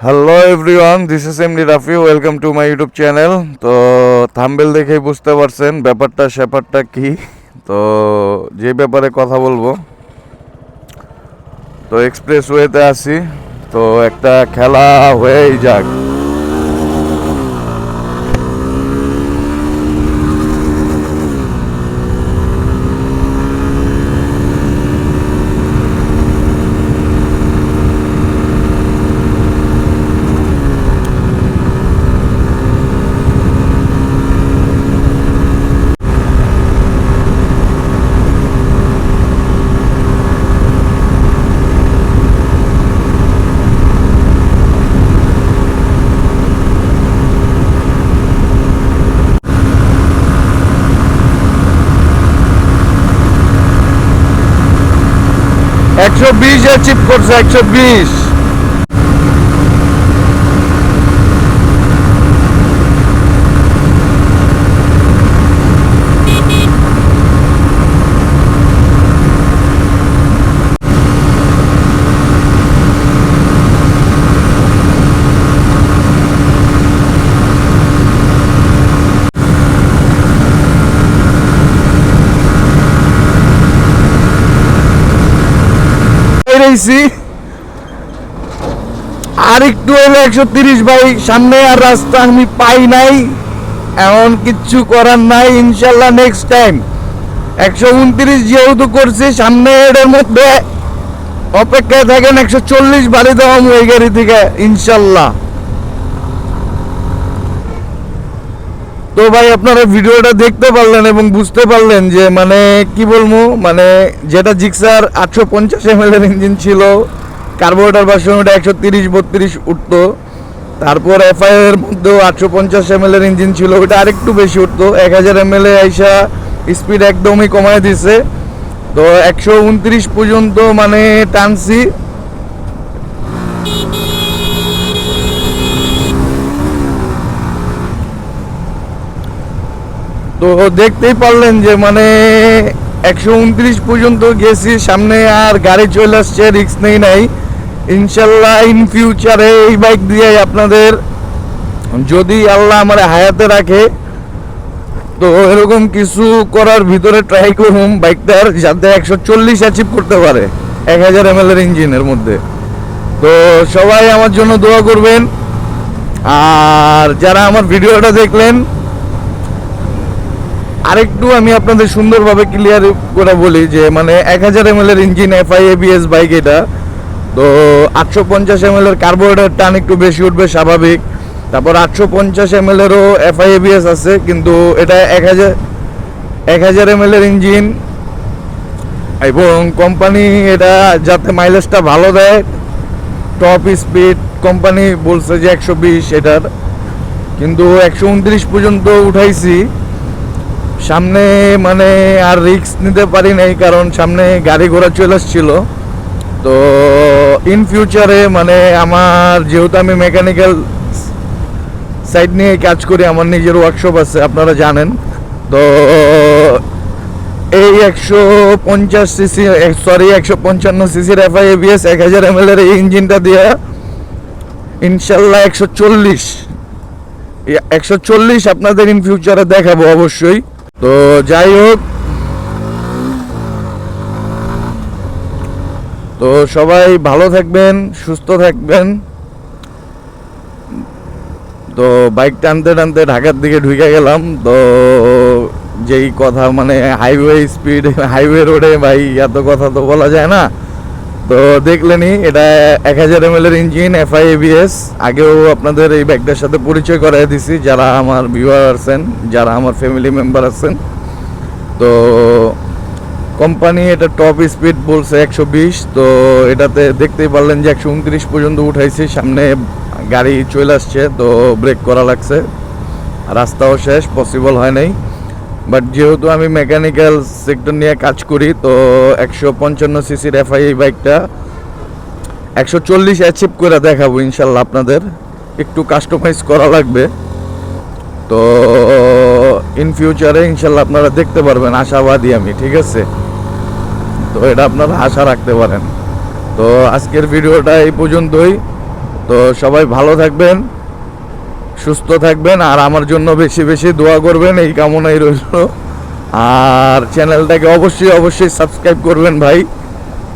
Hello everyone, this is MD Rafi. Welcome to my YouTube channel. তো thumbnail দেখেই বুঝতে পারছেন ব্যাপারটা কি। তো যে ব্যাপারে কথা বলবো, তো এক্সপ্রেসওয়েতে আছি, তো একটা খেলা হয়েই যাক। একশো 20 অ্যাচিভ করছে, 120। আর একটু হলো 130 ভাই, সামনে আর রাস্তা আমি পাই নাই, এমন কিচ্ছু করার নাই। ইনশাল্লাহ নেক্সট টাইম 129 যেহেতু করছি, সামনে এর মধ্যে অপেক্ষায় থাকেন। 140 বাড়ি দেওয়া ওই গাড়ি থেকে ইনশাল্লাহ। তো ভাই আপনারা ভিডিওটা দেখতে পারলেন এবং বুঝতে পারলেন যে মানে কি বলবো, মানে যেটা জিক্সার 850 ml এর ইঞ্জিন ছিল, কার্বোরেটর ভার্সন ওটা 130-32 উঠতো। তারপর এফআই এর মধ্যেও 850 ml এর ইঞ্জিন ছিল, ওটা আরেকটু বেশি উঠতো। 1000 ml এ আইসা স্পিড একদমই কমায় দিছে, তো 129 পর্যন্ত মানে টানছি। তো দেখতেই পারলেন যে মানে 129 পর্যন্ত গেছি, সামনে আর গাড়ি চলে আসছে, রিস্ক নেই নাই। ইনশাল্লাহ ইন ফিউচারে এই বাইক দিয়ে আপনাদের, যদি আল্লাহ আমার হায়াতে রাখে, তো এরকম কিছু করার ভিতরে ট্রাই করুন বাইকটার, যাতে 140 অ্যাচিভ করতে পারে 1000 ml এর ইঞ্জিনের মধ্যে। তো সবাই আমার জন্য দোয়া করবেন। আর যারা আমার ভিডিওটা দেখলেন, আরেকটু আমি আপনাদের সুন্দরভাবে ক্লিয়ার করে বলি যে মানে 1000 ml এর ইঞ্জিন এফআই এবিএস বাইক এটা। তো 850 ml এর কার্বোরেটর টান একটু বেশি উঠবে স্বাভাবিক। তারপর 850 ml এরও এফআই এবিএস আছে, কিন্তু এটা 1000 ml এর ইঞ্জিন, এবং কোম্পানি এটা যাতে মাইলেজটা ভালো দেয়, টপ স্পিড কোম্পানি বলছে যে 120 এটার, কিন্তু 129 পর্যন্ত উঠাইছি। সামনে মানে আর রিস্ক নিতে পারি নাই, কারণ সামনে গাড়ি ঘোড়া চলে আসছিল। তো ইন ফিউচারে মানে আমার, যেহেতু আমি মেকানিক্যাল সাইড নিয়ে কাজ করি, আমার নিজের ওয়ার্কশপ আছে আপনারা জানেন। তো এই 155 এফআই এবিএস 1000 ml এর এই ইঞ্জিনটা দিয়ে ইনশাল্লাহ 140 আপনাদের ইন ফিউচারে দেখাবো অবশ্যই। তো যাই হোক, তো সবাই ভালো থাকবেন, সুস্থ থাকবেন। তো বাইক টানতে টানতে ঢাকার দিকে ঢুকে গেলাম। তো যেই কথা মানে হাইওয়ে স্পিড, হাইওয়ে রোডে ভাই এত কথা তো বলা যায় না। তো দেখলেনি, এটা 1000 ml এর ইঞ্জিন এফআই এবিএস। আগেও আপনাদের এই বাইকটার সাথে পরিচয় করাই দিছি, যারা আমার ভিউয়ার আছেন, যারা আমার ফ্যামিলি মেম্বার আছেন। তো কোম্পানি এটা টপ স্পিড বলছে 120, তো এটাতে দেখতেই পারলেন যে 129 পর্যন্ত উঠাইছি। সামনে গাড়ি চলে আসছে, তো ব্রেক করা লাগছে, রাস্তাও শেষ, পসিবল হয় নাই। বাট যেহেতু আমি মেকানিক্যাল সেক্টর নিয়ে কাজ করি, তো 155 সিসির এফআই এই বাইকটা 140 অ্যাচিভ করে দেখাবো ইনশাল্লাহ। আপনাদের একটু কাস্টমাইজ করা লাগবে, তো ইন ফিউচারে ইনশাল্লাহ আপনারা দেখতে পারবেন, আশাবাদী আমি, ঠিক আছে। তো এটা আপনারা আশা রাখতে পারেন। তো আজকের ভিডিওটা এই পর্যন্তই। তো সবাই ভালো থাকবেন, সুস্থ থাকবেন, আর আমার জন্য বেশি বেশি দোয়া করবেন, এই কামনাই রইল। আর চ্যানেলটাকে অবশ্যই অবশ্যই সাবস্ক্রাইব করবেন ভাই,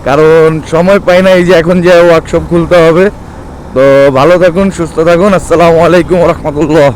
কারণ সময় পাই না, এই যে এখন যে ওয়ার্কশপ খুলতে হবে। তো ভালো থাকুন, সুস্থ থাকুন, আসসালামু আলাইকুম রহমতুল্লাহ।